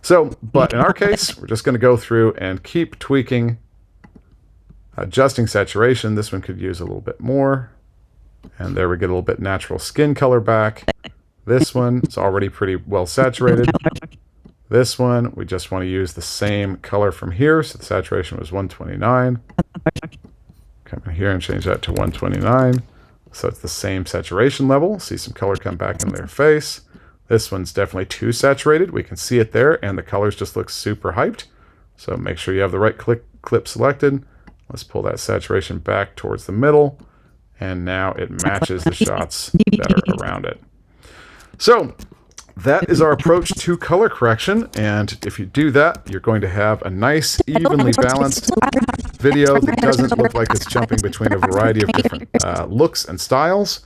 So, but in our case, we're just going to go through and keep tweaking, adjusting saturation. This one could use a little bit more. And there we get a little bit natural skin color back. This one is already pretty well saturated. This one, we just want to use the same color from here. So the saturation was 129. Come in here and change that to 129. So it's the same saturation level. See some color come back in their face. This one's definitely too saturated. We can see it there, and the colors just look super hyped. So make sure you have the right clip selected. Let's pull that saturation back towards the middle, and now it matches the shots that are around it. So that is our approach to color correction, and if you do that, you're going to have a nice, evenly balanced video that doesn't look like it's jumping between a variety of different looks and styles.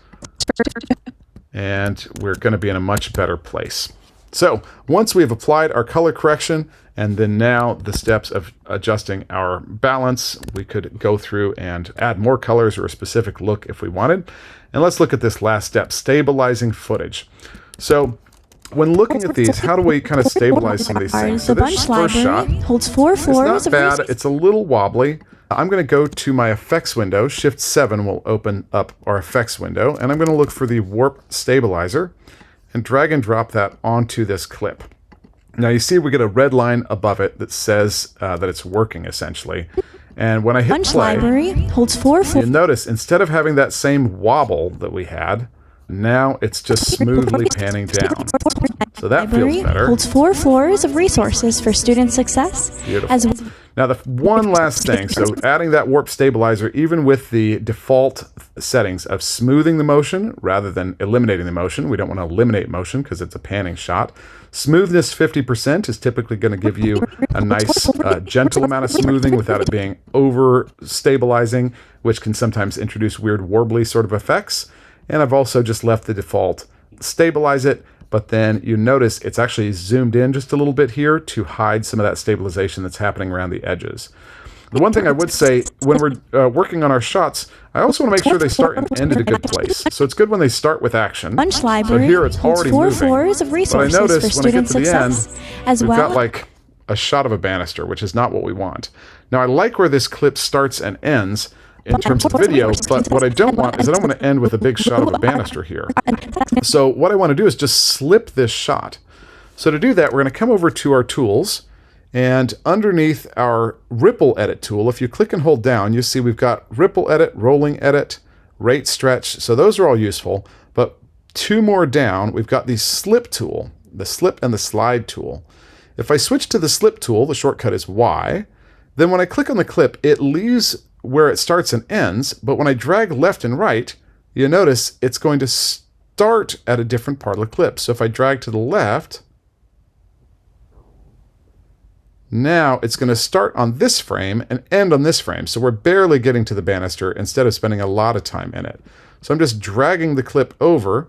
And we're going to be in a much better place. So once we have applied our color correction and then now the steps of adjusting our balance, we could go through and add more colors or a specific look if we wanted. And let's look at this last step, stabilizing footage. So when looking at these, how do we kind of stabilize some of these things? So The this Bunch first shot, Library holds 4 it's floors not of bad. resources. It's a little wobbly. I'm going to go to my effects window. Shift 7 will open up our effects window, and I'm going to look for the warp stabilizer and drag and drop that onto this clip. Now you see we get a red line above it that says that it's working essentially. And when I hit Bunch play, Library holds 4 you'll floors. notice instead of having that same wobble that we had, now it's just smoothly panning down. So that feels Library better. holds 4 floors of resources for student success. Beautiful. As Now, the one last thing, so adding that warp stabilizer, even with the default settings of smoothing the motion rather than eliminating the motion, we don't want to eliminate motion because it's a panning shot. Smoothness 50% is typically going to give you a nice, gentle amount of smoothing without it being over stabilizing, which can sometimes introduce weird warbly sort of effects. And I've also just left the default stabilize it, but then you notice it's actually zoomed in just a little bit here to hide some of that stabilization that's happening around the edges. The one thing I would say, when we're working on our shots, I also want to make sure they start and end at a good place. So it's good when they start with action. Bunch So Library here it's holds already 4 moving. floors of But I resources notice for when I get student to the end, success, as we've well got like a shot of a banister, which is not what we want. Now I like where this clip starts and ends in terms of video, but what I don't want is I don't want to end with a big shot of a banister here. So what I want to do is just slip this shot. So to do that, we're going to come over to our tools, and underneath our ripple edit tool, if you click and hold down, you see we've got ripple edit, rolling edit, rate stretch. So those are all useful, but 2 more down, we've got the slip tool, the slip and the slide tool. If I switch to the slip tool, the shortcut is Y. Then when I click on the clip, it leaves where it starts and ends, but when I drag left and right, you notice it's going to start at a different part of the clip. So if I drag to the left, Now it's going to start on this frame and end on this frame. So we're barely getting to the banister instead of spending a lot of time in it. So I'm just dragging the clip over.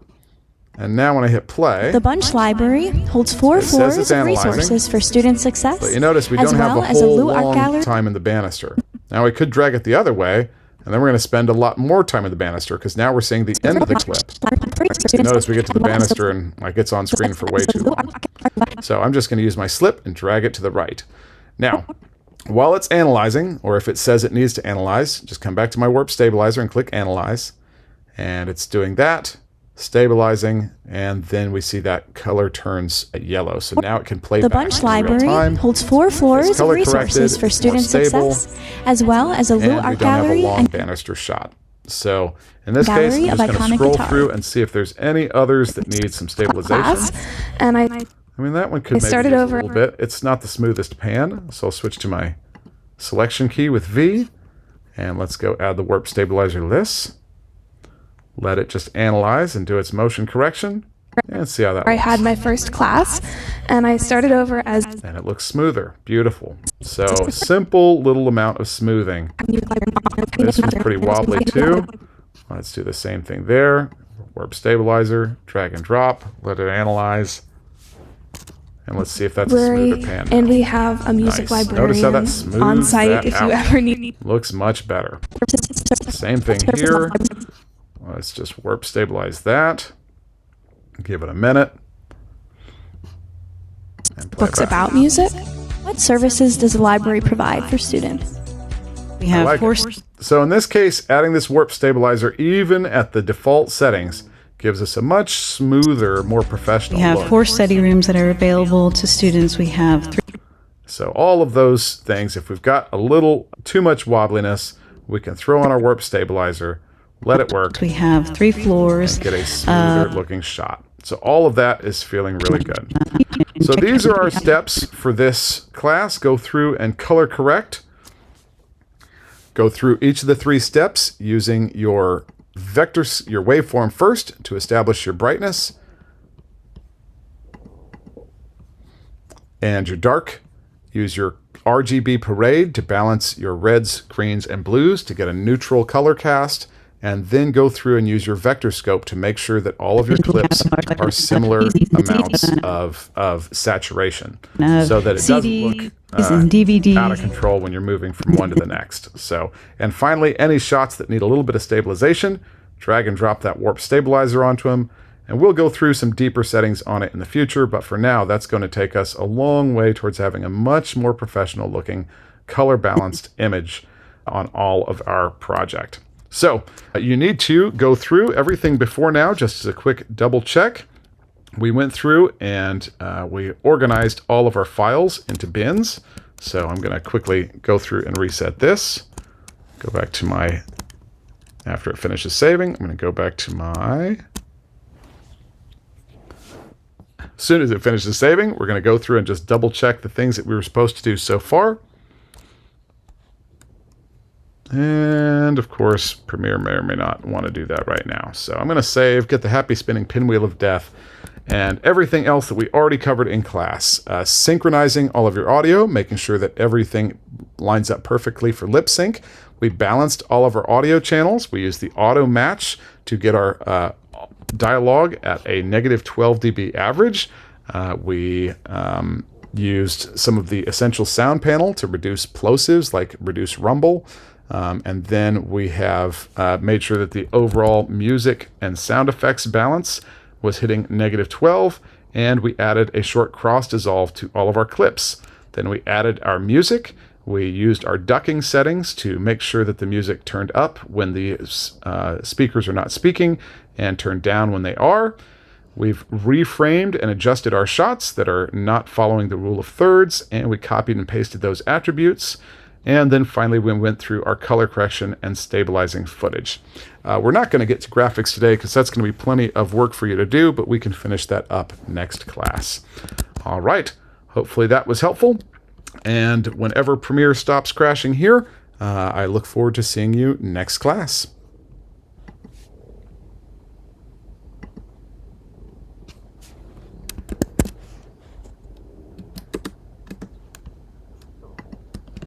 And now when I hit play, The Bunch Library holds 4 says floors it's of analyzing. resources for student success, but you notice we as don't have well a as a whole Lou Art long Gallery. time in the banister. Now we could drag it the other way, and then we're going to spend a lot more time in the banister because now we're seeing the end of the clip. You notice we get to the banister and like it's on screen for way too long. So I'm just going to use my slip and drag it to the right. Now, while it's analyzing, or if it says it needs to analyze, just come back to my warp stabilizer and click Analyze. And it's doing that, stabilizing, and then we see that color turns yellow. So now it can play The back Bunch in real Library time. holds 4 floors of color resources corrected, for it's student more stable, success, as well as a Lou And we Art don't have a Gallery long and banister shot. So in this Gallery case, I'm of just going to iconic scroll guitar. through and see if there's any others that need some stabilization. class, and I I mean, that one could maybe started use over- a little bit. It's not the smoothest pan, so I'll switch to my selection key with V, and let's go add the warp stabilizer list. Let it just analyze and do its motion correction, and see how that I looks. had my first class, and I started over as And it looks smoother. Beautiful. So simple little amount of smoothing. This one's pretty wobbly too. Let's do the same thing there. Warp stabilizer, drag and drop, let it analyze. And let's see if that's a library, smoother pan. and we have a music Nice. Notice how that librarian smooths on site that if out. you ever need. Looks much better. Same thing here. Let's just warp stabilize that. Give it a minute. And play books back. about music. What services does the library provide for students? We have like four. it. So in this case, adding this warp stabilizer even at the default settings gives us a much smoother, more professional We have look. 4 study rooms that are available to students. We have 3 So all of those things, if we've got a little too much wobbliness, we can throw on our warp stabilizer, let it work, We have 3 floors. get a smoother looking shot. So all of that is feeling really good. So these are our steps for this class. Go through and color correct. Go through each of the 3 steps using your vectors, your waveform first to establish your brightness and your dark. Use your RGB parade to balance your reds, greens, and blues to get a neutral color cast, and then go through and use your vector scope to make sure that all of your clips are similar amounts of saturation, so that it doesn't look and DVDs. out of control when you're moving from one to the next. So, and finally, any shots that need a little bit of stabilization, drag and drop that warp stabilizer onto them, and we'll go through some deeper settings on it in the future, but for now, that's going to take us a long way towards having a much more professional looking, color balanced image on all of our project. So you need to go through everything before now, just as a quick double check. We went through and we organized all of our files into bins. So I'm going to quickly go through and reset this. Go back to my, after it finishes saving, I'm going to go back to my, as soon as it finishes saving, we're going to go through and just double check the things that we were supposed to do so far. And of course, Premiere may or may not want to do that right now. So I'm going to save, get the happy spinning pinwheel of death, and everything else that we already covered in class. Synchronizing all of your audio, making sure that everything lines up perfectly for lip sync. We balanced all of our audio channels. We used the auto match to get our dialogue at a negative 12 dB average. We used some of the essential sound panel to reduce plosives, like reduce rumble. And then we have made sure that the overall music and sound effects balance was hitting negative 12, and we added a short cross dissolve to all of our clips. Then we added our music. We used our ducking settings to make sure that the music turned up when the speakers are not speaking and turned down when they are. We've reframed and adjusted our shots that are not following the rule of thirds, and we copied and pasted those attributes. And then finally, we went through our color correction and stabilizing footage. We're not going to get to graphics today because that's going to be plenty of work for you to do, but we can finish that up next class. All right. Hopefully that was helpful. And whenever Premiere stops crashing here, I look forward to seeing you next class.